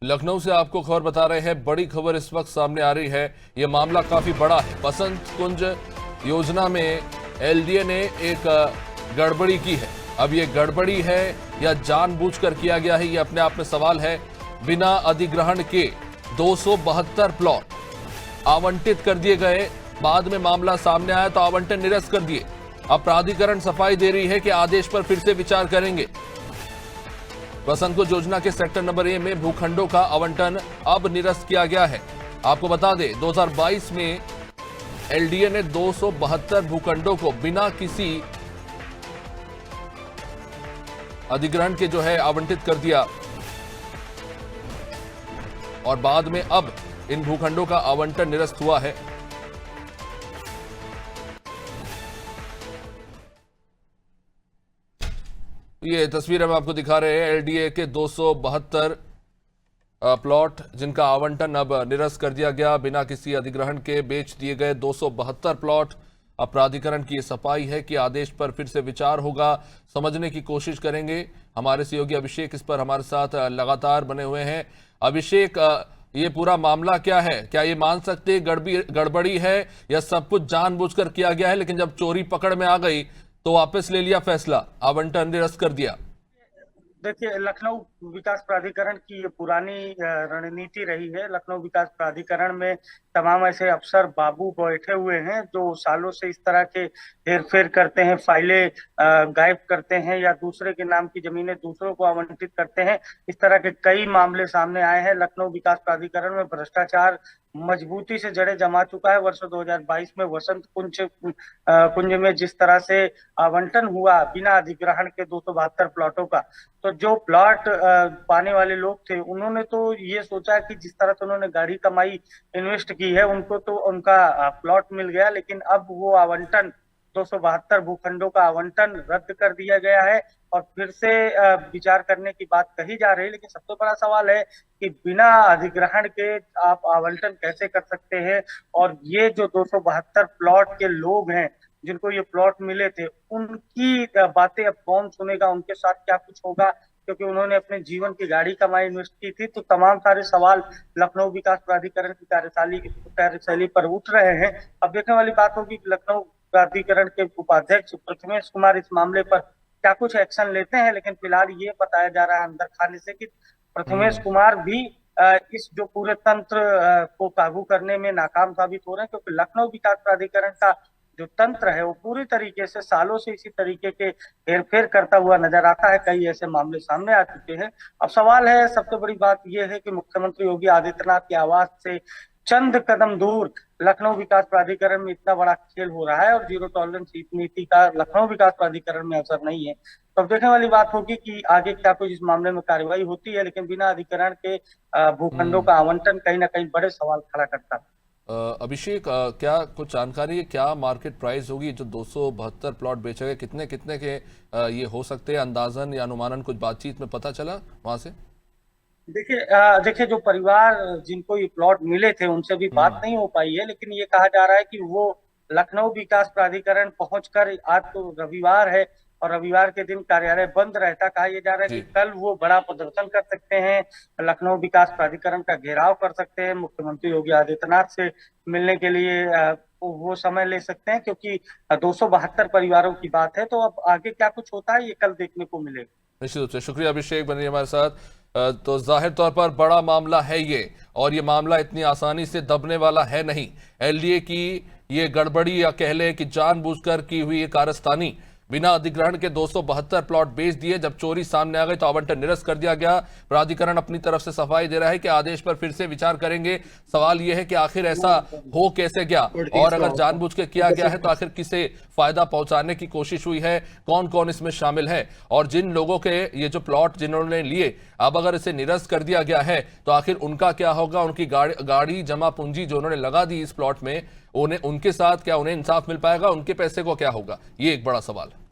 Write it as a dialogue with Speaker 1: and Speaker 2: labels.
Speaker 1: लखनऊ से आपको खबर बता रहे हैं। बड़ी खबर इस वक्त सामने आ रही है। यह मामला काफी बड़ा है। बसंत कुंज योजना में एलडीए ने एक गड़बड़ी की है। अब ये गड़बड़ी है या जानबूझकर किया गया है, ये अपने आप में सवाल है। बिना अधिग्रहण के 272 प्लॉट आवंटित कर दिए गए। बाद में मामला सामने आया तो आवंटन निरस्त कर दिए। अब प्राधिकरण सफाई दे रही है कि आदेश पर फिर से विचार करेंगे। बसंत कुंज योजना के सेक्टर नंबर ए में भूखंडों का आवंटन अब निरस्त किया गया है। आपको बता दें 2022 में एलडीए ने 272 भूखंडों को बिना किसी अधिग्रहण के आवंटित कर दिया और बाद में अब इन भूखंडों का आवंटन निरस्त हुआ है। ये तस्वीर हम आपको दिखा रहे हैं। एलडीए के 272 प्लॉट जिनका आवंटन अब निरस्त कर दिया गया। बिना किसी अधिग्रहण के बेच दिए गए 272 प्लॉट। अब प्राधिकरण की सफाई है कि आदेश पर फिर से विचार होगा। समझने की कोशिश करेंगे। हमारे सहयोगी अभिषेक इस पर हमारे साथ लगातार बने हुए हैं। अभिषेक, ये पूरा मामला क्या है? क्या ये मान सकते हैं गड़बड़ी है या सब कुछ जानबूझकर किया गया है, लेकिन जब चोरी पकड़ में आ गई तो वापस ले लिया फैसला, आवंटन निरस्त कर दिया?
Speaker 2: देखिए, लखनऊ विकास प्राधिकरण की ये पुरानी रणनीति रही है। लखनऊ विकास प्राधिकरण में तमाम ऐसे अफसर बाबू बैठे हुए हैं जो सालों से इस तरह के हेरफेर करते हैं, फाइलें गायब करते हैं या दूसरे के नाम की जमीनें दूसरों को आवंटित करते हैं। इस तरह के कई मामले सामने आए हैं। लखनऊ विकास प्राधिकरण में भ्रष्टाचार मजबूती से जड़ें जमा चुका है। वर्ष 2022 में वसंत कुंज में जिस तरह से आवंटन हुआ बिना अधिग्रहण के 272 प्लॉटों का, तो जो प्लॉट पाने वाले लोग थे उन्होंने तो ये सोचा कि जिस तरह से उन्होंने गाड़ी कमाई इन्वेस्ट की है, उनको तो उनका प्लॉट मिल गया। लेकिन अब वो आवंटन 272 भूखंडों का आवंटन रद्द कर दिया गया है और फिर से विचार करने की बात कही जा रही है। लेकिन सबसे बड़ा सवाल है कि बिना अधिग्रहण के आप आवंटन कैसे कर सकते हैं? और ये जो 272 प्लॉट के लोग हैं जिनको ये प्लॉट मिले थे, उनकी बातें अब कौन सुनेगा? उनके साथ क्या कुछ होगा? क्योंकि उन्होंने अपने जीवन की गाड़ी कमाई इन्वेस्ट की थी। तो तमाम सारे सवाल लखनऊ विकास प्राधिकरण की कार्यशैली पर उठ रहे हैं। अब देखने वाली बात होगी कि लखनऊ प्राधिकरण के उपाध्यक्ष प्रथमेश कुमार इस मामले पर क्या कुछ एक्शन लेते हैं। लेकिन फिलहाल ये बताया जा रहा है अंदर खाने से कि प्रथमेश कुमार भी इस जो पूरे तंत्र को काबू करने में नाकाम साबित हो रहे हैं, क्योंकि लखनऊ विकास प्राधिकरण का जो तंत्र है वो पूरी तरीके से सालों से इसी तरीके के हेरफेर करता हुआ नजर आता है। कई ऐसे मामले सामने आ चुके हैं। अब सवाल है, सबसे बड़ी बात यह है कि मुख्यमंत्री योगी आदित्यनाथ के आवास से चंद कदम दूर लखनऊ विकास प्राधिकरण में इतना बड़ा खेल हो रहा है और जीरो टॉलरेंस नीति का लखनऊ विकास प्राधिकरण में असर नहीं है। तो अब देखने वाली बात होगी कि आगे क्या कुछ इस मामले में कार्रवाई होती है। लेकिन बिना अधिग्रहण के भूखंडों का आवंटन कहीं ना कहीं बड़े सवाल खड़ा करता है।
Speaker 1: अभिषेक, क्या कुछ जानकारी है? क्या मार्केट प्राइस होगी? जो 272 प्लॉट बेचे गए, कितने कितने के ये हो सकते हैं? अंदाजन या अनुमानन कुछ बातचीत में पता चला वहां से?
Speaker 2: देखिए जो परिवार जिनको ये प्लॉट मिले थे उनसे भी बात नहीं हो पाई है। लेकिन ये कहा जा रहा है कि वो लखनऊ विकास प्राधिकरण पहुंचकर, आज तो रविवार है और रविवार के दिन कार्यालय बंद रहता, कहा यह जा रहा है कि कल वो बड़ा प्रदर्शन कर सकते हैं, लखनऊ विकास प्राधिकरण का घेराव कर सकते हैं, मुख्यमंत्री योगी आदित्यनाथ से मिलने के लिए वो समय ले सकते हैं, क्योंकि 272 परिवारों की बात है। तो अब आगे क्या कुछ होता है ये कल देखने को मिलेगा।
Speaker 1: निश्चित रूप से शुक्रिया अभिषेक, बने हमारे साथ। तो जाहिर तौर पर बड़ा मामला है ये, और ये मामला इतनी आसानी से दबने वाला है नहीं। एलडीए की ये गड़बड़ी या कह ले कि जानबूझकर की हुई ये कारस्तानी, बिना अधिग्रहण के 272 प्लॉट बेच दिए। जब चोरी सामने आ गई तो आवंटन निरस्त कर दिया गया। प्राधिकरण अपनी तरफ से सफाई दे रहा है कि आदेश पर फिर से विचार करेंगे। सवाल यह है कि आखिर ऐसा हो कैसे गया, और अगर जानबूझ के किया गया है तो आखिर किसे फायदा पहुंचाने की कोशिश हुई है, कौन कौन इसमें शामिल है, और जिन लोगों के ये जो प्लॉट जिन्होंने लिए, अब अगर इसे निरस्त कर दिया गया है तो आखिर उनका क्या होगा? उनकी गाड़ी जमा पूंजी जो उन्होंने लगा दी इस प्लॉट में, उनके साथ क्या उन्हें इंसाफ मिल पाएगा? उनके पैसे को क्या होगा? ये एक बड़ा सवाल है।